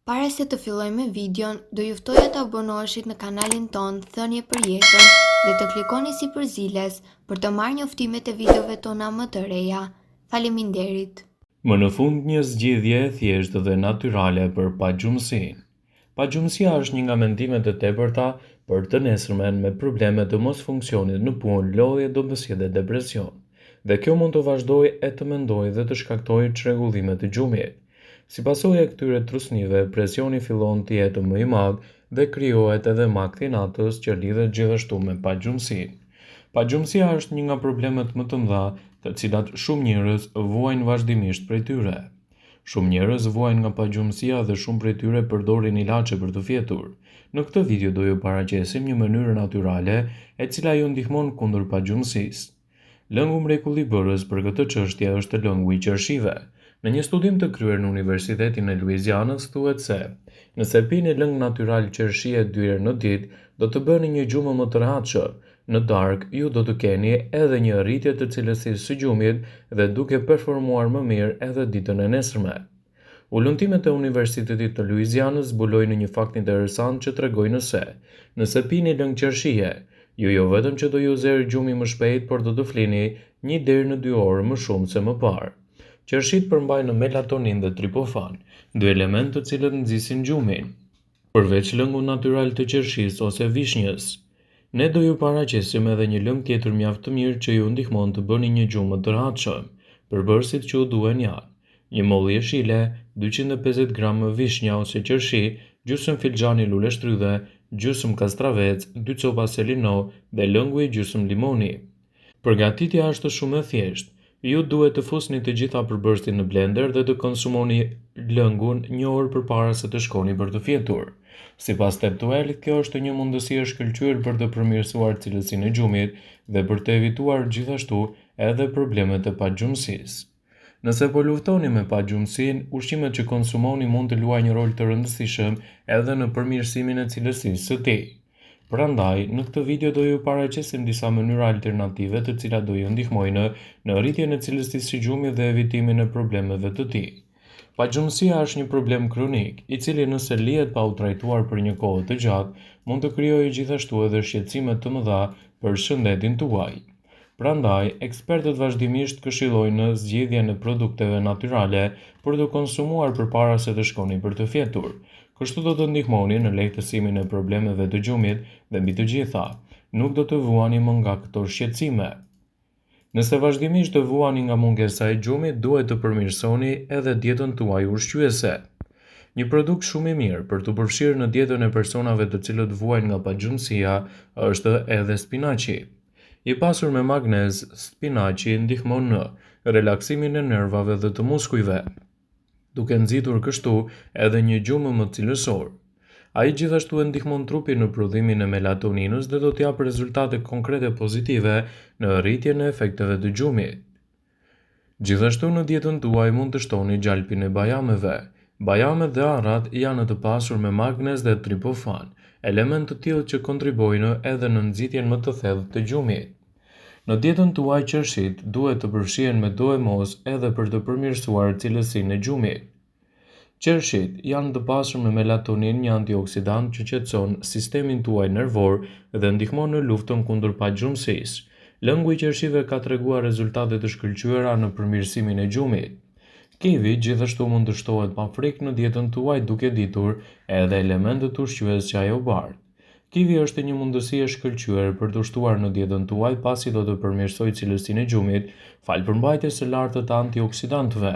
Para se të fillojmë me videon, do ju ftoja të abonoheshit në kanalin ton Thënie për Jetën dhe të klikoni si përziles për të marrë njoftimet e videove tona më të reja. Faleminderit. Më në fund një zgjidhje e thjeshtë dhe natyrale për pagjumësinë. Pagjumësia është një nga mendimet e tepërta për të nesërmen me probleme të mos funksionit në punë, lodhje, dobësi dhe depresion. Dhe kjo mund të vazhdojë e të mendojë dhe të shkaktojë çrregullime të gjumit. Si pasojë e këtyre trusnive, presioni fillon të jetë më i madh dhe krijohet edhe makthi i natës që lidhet gjithashtu me pagjumësinë. Pagjumësia është një nga problemet më të mëdha, të cilat shumë njerëz vuajnë vazhdimisht prej tyre. Shumë njerëz vuajnë nga pagjumësia dhe shumë prej tyre përdorin ilaçe për të fjetur. Në këtë video do ju paraqesim një mënyrë natyrale e cila ju ndihmon kundër pagjumësisë. Lëngu mrekullivorës për këtë çështje është lëngu i qershive. Në një studim të kryer në Universitetin e Luizianës thuhet se nëse pini lëng natyral qershie 2 herë në ditë, do të bëni një gjumë më të rehatshëm. Në darkë ju do të keni edhe një rritje të cilësisë së gjumit dhe duke performuar më mirë edhe ditën e nesërme. Ullëntimet e Universitetit të Luizianës zbulojnë një fakt interesant që tregojnë se nëse pini lëng qershie, ju jo vetëm që do ju zerë gjumi më shpejt, por do të flini 1 deri në 2 orë më shumë se më parë. Qershit përmbajnë melatonin dhe triptofan, 2 elementë të cilët nxisin gjumin. Përveç lëngut natyral të qershisë ose vishnjës, ne do ju paraqesim edhe një lëng tjetër mjaft të mirë që ju ndihmon të bëni një gjumë më të rehatshëm. Përbërësit që u duhen janë: një mollë jeshile, 250 gram vishnja ose qershi, gjysmë filxhani lule shtrydhe, gjysmë kastravec, 2 copa selino dhe lëngu i gjysmë limoni. Përgatitja është shumë e thjeshtë. Ju duhet të fusni të gjitha përbërësit në blender dhe të konsumoni lëngun 1 orë përpara se të shkoni për të fjetur. Sipas Steptuelit, kjo është një mundësi e shkëlqyer për të përmirësuar cilësinë e gjumit dhe për të evituar gjithashtu edhe problemet e pagjumësisë. Nëse po luftoni me pagjumësinë, ushqimet që konsumoni mund të luajnë një rol të rëndësishëm edhe në përmirësimin e cilësisë së tij. Prandaj, në këtë video do ju paraqesim disa mënyra alternative të cilat do ju ndihmojnë në rritjen e cilësisë së gjumit dhe evitimin e problemeve të tij. Pagjumësia është një problem kronik, i cili nëse lihet pa u trajtuar për një kohë të gjatë, mund të krijojë gjithashtu edhe shqetësime të mëdha për shëndetin tuaj. Prandaj, ekspertët vazhdimisht këshillojnë zgjidhjen e produkteve natyrale për të konsumuar përpara se të shkoni për të fjetur. Kështu do të ndihmoni në lehtësimin e problemeve të gjumit dhe mbi të gjitha, nuk do të vuani më nga këto shqetësime. Nëse vazhdimisht të vuani nga mungesa e gjumit, duhet të përmirësoni edhe dietën tuaj ushqyese. Një produkt shumë i mirë për të përfshirë në dietën e personave të cilët vuajnë nga pagjumësia është edhe spinaqi. I pasur me magnez, spinaqi ndihmon në relaksimin e nervave dhe të muskujve, duke nxitur kështu edhe një gjumë më cilësor. Ai gjithashtu e ndihmon trupin në prodhimin e melatoninës dhe do t'japë rezultate konkrete pozitive në rritjen e efekteve të gjumit. Gjithashtu në dietën tuaj mund të shtoni gjalpin e bajameve. Bajamet dhe arrat janë të pasur me magnez dhe triptofan, element të tillë që kontribojnë edhe në nxitjen më të thellë të gjumit. Në dietën tuaj qershit duhet të përfshihen me do e mos edhe për të përmirësuar cilësinë e gjumit. Qershit janë të pasur me melatonin, një antioksidant që qetëson sistemin tuaj nervor dhe ndihmon në luftën kundër pagjumësisë. Lëngu i qershive ka treguar rezultate të shkëlqyera në përmirësimin e gjumit. Kivi gjithashtu mund të shtohet pa frikë në dietën tuaj duke ditur edhe elementet ushqyes që ajo bart. Kivi është një mundësi e shkëlqyer për të shtuar në dietën tuaj pasi do të përmirësojë cilësinë e gjumit falë përmbajtjes së lartë të antioksidantëve.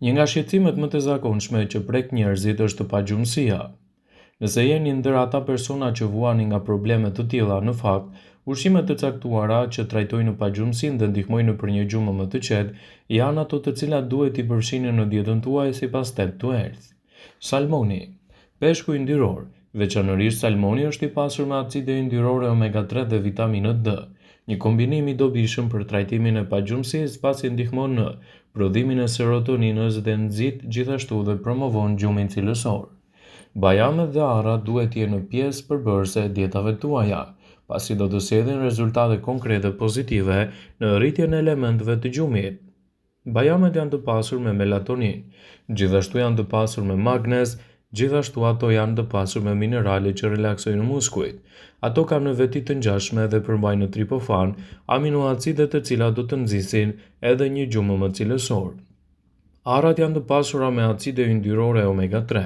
Një nga shqetësimet më të zakonshme që prek njerëzit është pagjumësia. Nëse jeni ndër ata persona që vuani nga probleme të tilla, në fakt, ushqimet të caktuara që trajtojnë pagjumësinë dhe ndihmojnë për një gjumë më të qetë janë ato të cilat duhet t'i përfshini në dietën tuaj sipas Steptuelit. Salmoni, peshku yndyror. Veçanërisht salmoni është i pasur me acide yndyrore omega 3 dhe vitaminën D, një kombinim i dobishëm për trajtimin e pagjumësisë pasi ndihmon në prodhimin e serotoninës dhe nxit gjithashtu dhe promovon gjumin cilësor. Bajamet dhe arrat duhet të jenë pjesë përbërëse e dietave tuaja, pasi do të sjellin rezultate konkrete pozitive në rritjen e elementeve të gjumit. Bajamet janë të pasur me melatonin, gjithashtu janë të pasur me magnez, gjithashtu ato janë të pasur me minerale që relaksojnë muskujt. Ato kanë në veti të ngjashme dhe përmbajnë triptofan, aminoacide të cilat do të nxisin edhe një gjumë më cilësor. Arrat janë të pasura me acide yndyrore omega 3,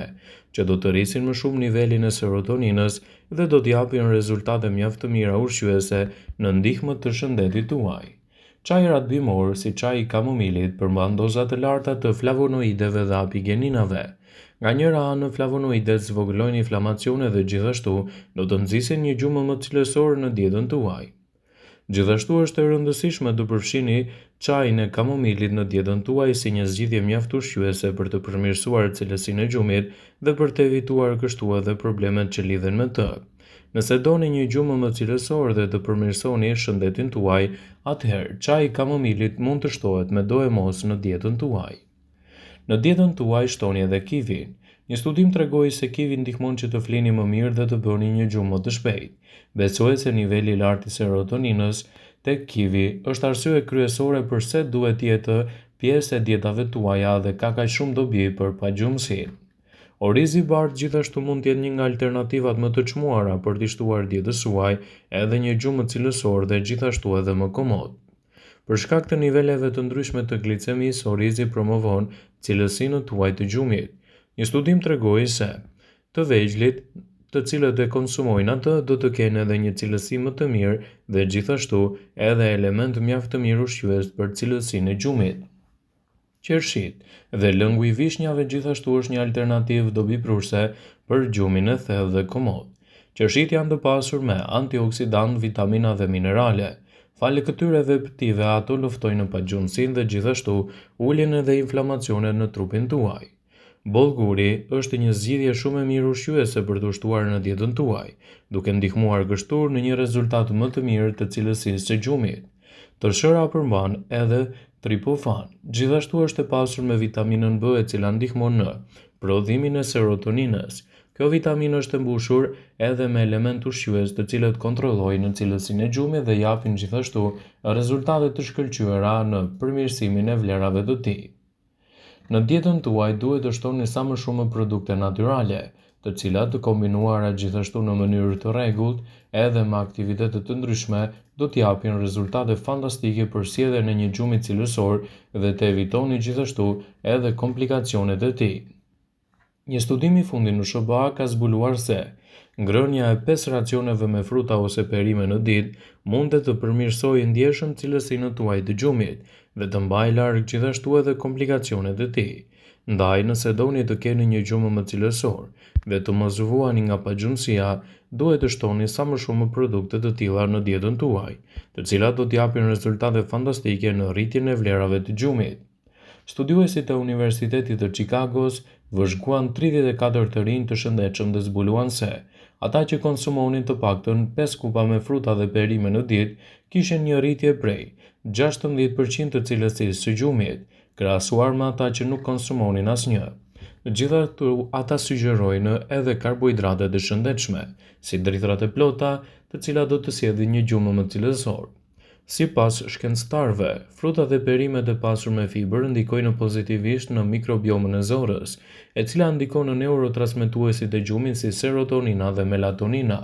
që do të rrisin më shumë nivelin e serotoninës dhe do t'japin rezultate mjaft të mira ushqyese në ndihmë të shëndetit tuaj. Çaji bimor, si çaji i kamomilit, përmban doza të larta të flavonoideve dhe apigeninave. Nga njëra anë, flavonoidet zvogëlojnë inflamacione dhe gjithashtu do të nxisin një gjumë më cilësore në dietën tuaj. Gjithashtu është e rëndësishme të përfshini çajin e kamomilit në dietën tuaj si një zgjidhje mjaft ushqyese për të përmirësuar cilësinë e gjumit dhe për të evituar kështu edhe problemet që lidhen me të. Nëse doni një gjumë më cilësor dhe të përmirësoni shëndetin tuaj, atëherë çaji i kamomilit mund të shtohet me do e mos në dietën tuaj. Në dietën tuaj shtoni edhe kivin. Një studim tregoi se kivi ndihmon që të flini më mirë dhe të bëni një gjumë më të shpejtë. Besohet se niveli i lartë i serotoninës tek kivi është arsye kryesore pse duhet të jetë pjesë e dietave tuaja dhe ka kaq shumë dobi për pagjumësinë. Orizi i bardhë gjithashtu mund të jetë një nga alternativat më të çmuara për t'i shtuar dietës suaj edhe një gjumë cilësor dhe gjithashtu edhe më komod. Për shkak të niveleve të ndryshme të glicemisë, orizi promovon cilësinë tuaj të gjumit. Një studim tregoi se të vegjëlit, të cilët e konsumojnë atë, do të kenë edhe një cilësi më të mirë dhe gjithashtu edhe element mjaft të mirë ushqyes për cilësinë e gjumit. Qershit dhe lëngu i vishnjave gjithashtu është një alternativë dobipruese për gjumin e thellë dhe komod. Qershit janë të pasur me antioksidant, vitamina dhe minerale. Falë këtyre veptive ato luftojnë pagjumësinë dhe gjithashtu uljen edhe inflamacionet në trupin tuaj. Bollguri është një zgjidhje shumë e mirë ushqyese për të ushtuar në dietën tuaj, duke ndihmuar kështu në një rezultat më të mirë të cilësisë së gjumit. Tërshëra përmban edhe triptofan. Gjithashtu është e pasur me vitaminën B, e cila ndihmon në prodhimin e serotoninës. Kjo vitaminë është e mbushur edhe me element ushqyes të cilët kontrollojnë cilësinë e gjumit dhe japin gjithashtu rezultate të shkëlqyera në përmirësimin e vlerave të tij. Në dietën tuaj duhet të shtoni sa më shumë produkte natyrale, të cilat të kombinuara gjithashtu në mënyrë të rregullt edhe me aktivitete të ndryshme do t'japin rezultate fantastike për sjelljen e një gjumi cilësor dhe të evitoni gjithashtu edhe komplikacionet e tij. Një studim i fundit në SBA ka zbuluar se ngrënia e 5 racioneve me fruta ose perime në ditë mund të përmirësojë ndjeshëm cilësinë tuaj të gjumit dhe të mbajë larg gjithashtu edhe komplikacionet e tij. Ndaj, nëse doni të keni një gjumë më cilësor dhe të mos vuani nga pagjumësia, duhet të shtoni sa më shumë produkte të tilla në dietën tuaj, të cilat do t'japin rezultate fantastike në rritjen e vlerave të gjumit. Studiuesit e Universitetit të Chicagos vëzhguan 34 të rinj të shëndetshëm dhe zbuluan se ata që konsumonin të paktën 5 kupa me fruta dhe perime në ditë kishin një rritje prej 16% të cilësisë së gjumit, krahasuar me ata që nuk konsumonin asnjë. Gjithashtu ata sugjerojnë edhe karbohidrate të shëndetshme, si drithrat e plota, të cilat do të sjellin një gjumë më cilësor. Sipas shkencëtarëve, frutat dhe perimet e pasur me fibër ndikojnë pozitivisht në mikrobiomën e zorrës, e cila ndikon në neurotransmetuesit e gjumit si serotonina dhe melatonina.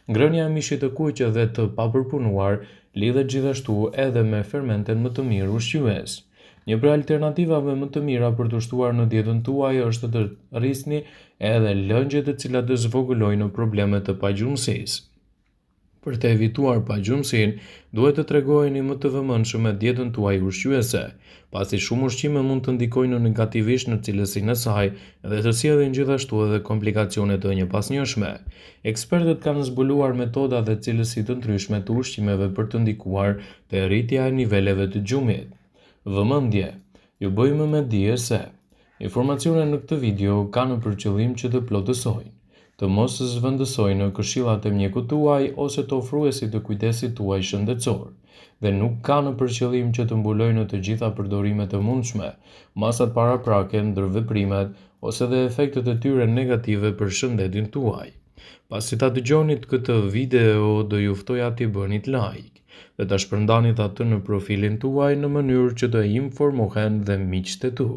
Ngrënia e mishit të kuqe dhe të papërpunuar lidhet gjithashtu edhe me fermentet më të mirë ushqyes. Një prej alternativave më të mira për të shtuar në dietën tuaj është të rrisni edhe lëngje të cilat të zvogëlojnë problemet të pagjumësisë. Për të evituar pagjumësinë, duhet të tregojeni më të vëmendshëm me dietën tuaj ushqyese, pasi shumë ushqime mund të ndikojnë negativisht në cilësinë e saj dhe të sjellin gjithashtu edhe komplikacione të njëpasnjëshme. Ekspertët kanë zbuluar metoda dhe cilësi të ndryshme të ushqimeve për të ndikuar te rritja e niveleve të gjumit. Vëmendje, ju bëjmë me dije se informacionet në këtë video kanë për qëllim që të plotësojnë, të mos zhvendësojnë këshillat e mjekut tuaj ose të ofruesit të kujdesit tuaj shëndetësor, dhe nuk kanë për qëllim që të mbulojnë të gjitha përdorimet e mundshme, masat paraprake, ndërveprimet ose dhe efektet e tyre negative për shëndetin tuaj. Pasi ta dëgjonit këtë video, do ju ftoj t'i bënit like. dhe ta shpërndanit atë në profilin tuaj në mënyrë që të informohen dhe miqtë e tu.